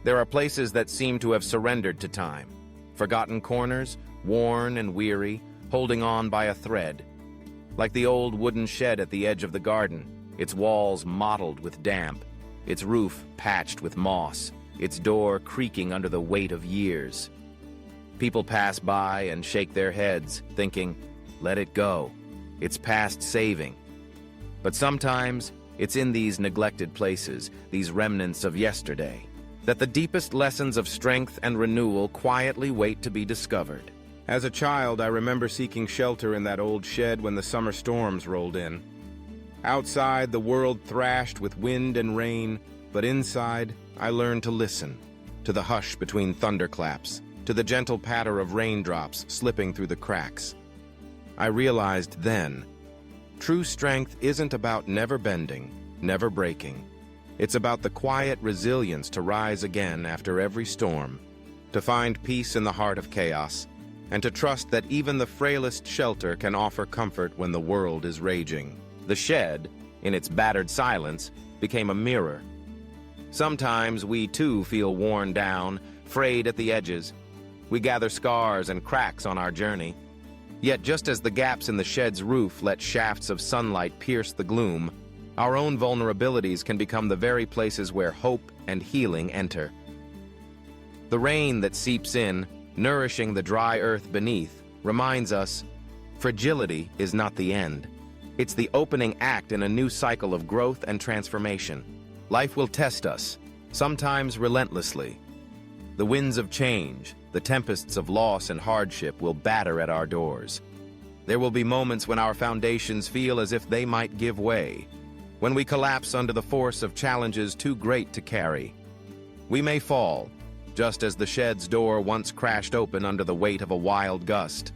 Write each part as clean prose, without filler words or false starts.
There are places that seem to have surrendered to time. Forgotten corners, worn and weary, holding on by a thread. Like the old wooden shed at the edge of the garden, its walls mottled with damp, its roof patched with moss, its door creaking under the weight of years. People pass by and shake their heads, thinking, let it go. It's past saving. But sometimes, it's in these neglected places, these remnants of yesterday, that the deepest lessons of strength and renewal quietly wait to be discovered. As a child, I remember seeking shelter in that old shed when the summer storms rolled in. Outside, the world thrashed with wind and rain, but inside, I learned to listen, to the hush between thunderclaps, to the gentle patter of raindrops slipping through the cracks. I realized then, true strength isn't about never bending, never breaking. It's about the quiet resilience to rise again after every storm, to find peace in the heart of chaos, and to trust that even the frailest shelter can offer comfort when the world is raging. The shed, in its battered silence, became a mirror. Sometimes we too feel worn down, frayed at the edges. We gather scars and cracks on our journey. Yet just as the gaps in the shed's roof let shafts of sunlight pierce the gloom, our own vulnerabilities can become the very places where hope and healing enter. The rain that seeps in, nourishing the dry earth beneath, reminds us, fragility is not the end. It's the opening act in a new cycle of growth and transformation. Life will test us, sometimes relentlessly. The winds of change, the tempests of loss and hardship will batter at our doors. There will be moments when our foundations feel as if they might give way, when we collapse under the force of challenges too great to carry. We may fall, just as the shed's door once crashed open under the weight of a wild gust.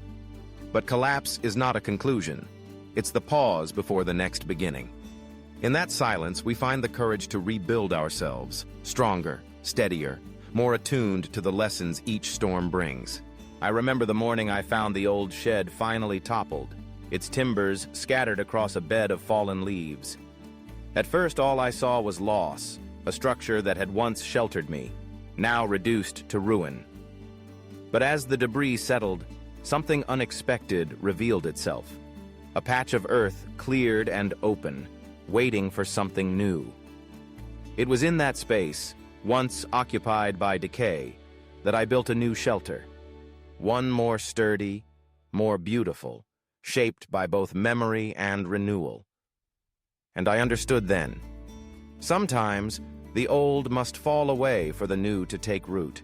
But collapse is not a conclusion. It's the pause before the next beginning. In that silence, we find the courage to rebuild ourselves, stronger, steadier, more attuned to the lessons each storm brings. I remember the morning I found the old shed finally toppled, its timbers scattered across a bed of fallen leaves. At first, all I saw was loss, a structure that had once sheltered me, now reduced to ruin. But as the debris settled, something unexpected revealed itself. A patch of earth cleared and open, waiting for something new. It was in that space, once occupied by decay, that I built a new shelter. One more sturdy, more beautiful, shaped by both memory and renewal. And I understood then, sometimes the old must fall away for the new to take root.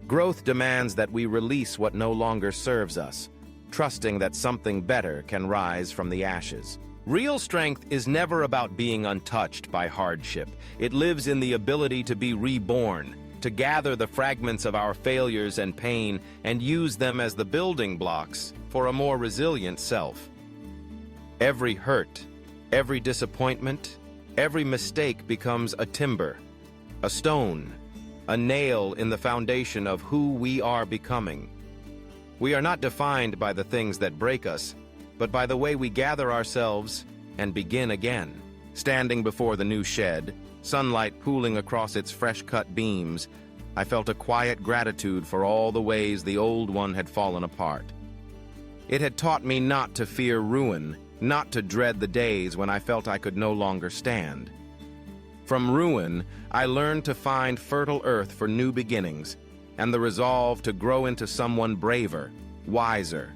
Growth demands that we release what no longer serves us, trusting that something better can rise from the ashes. Real strength is never about being untouched by hardship. It lives in the ability to be reborn, to gather the fragments of our failures and pain and use them as the building blocks for a more resilient self. Every hurt, every disappointment, every mistake becomes a timber, a stone, a nail in the foundation of who we are becoming. We are not defined by the things that break us, but by the way we gather ourselves and begin again. Standing before the new shed, sunlight pooling across its fresh-cut beams, I felt a quiet gratitude for all the ways the old one had fallen apart. It had taught me not to fear ruin, not to dread the days when I felt I could no longer stand. From ruin, I learned to find fertile earth for new beginnings, and the resolve to grow into someone braver, wiser.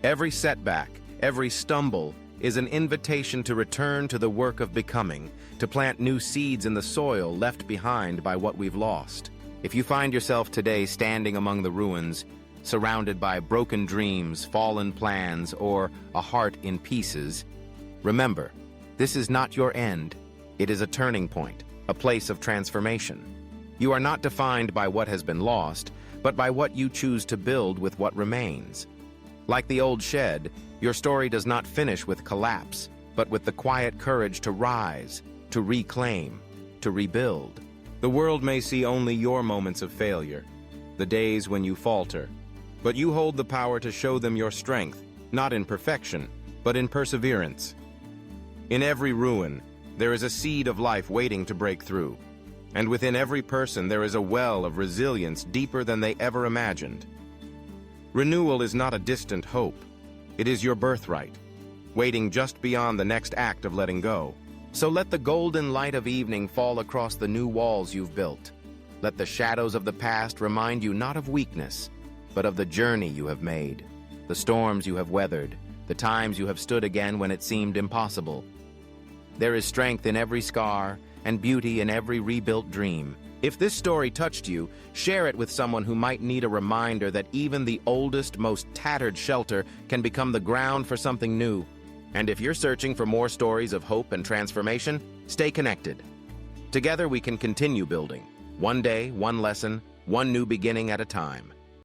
Every setback, every stumble, is an invitation to return to the work of becoming, to plant new seeds in the soil left behind by what we've lost. If you find yourself today standing among the ruins, surrounded by broken dreams, fallen plans, or a heart in pieces, remember, this is not your end. It is a turning point, a place of transformation. You are not defined by what has been lost, but by what you choose to build with what remains. Like the old shed, your story does not finish with collapse, but with the quiet courage to rise, to reclaim, to rebuild. The world may see only your moments of failure, the days when you falter, but you hold the power to show them your strength, not in perfection, but in perseverance. In every ruin, there is a seed of life waiting to break through. And within every person there is a well of resilience deeper than they ever imagined. Renewal is not a distant hope. It is your birthright, waiting just beyond the next act of letting go. So let the golden light of evening fall across the new walls you've built. Let the shadows of the past remind you not of weakness, but of the journey you have made, the storms you have weathered, the times you have stood again when it seemed impossible. There is strength in every scar and beauty in every rebuilt dream. If this story touched you, share it with someone who might need a reminder that even the oldest, most tattered shelter can become the ground for something new. And if you're searching for more stories of hope and transformation, stay connected. Together we can continue building, one day, one lesson, one new beginning at a time.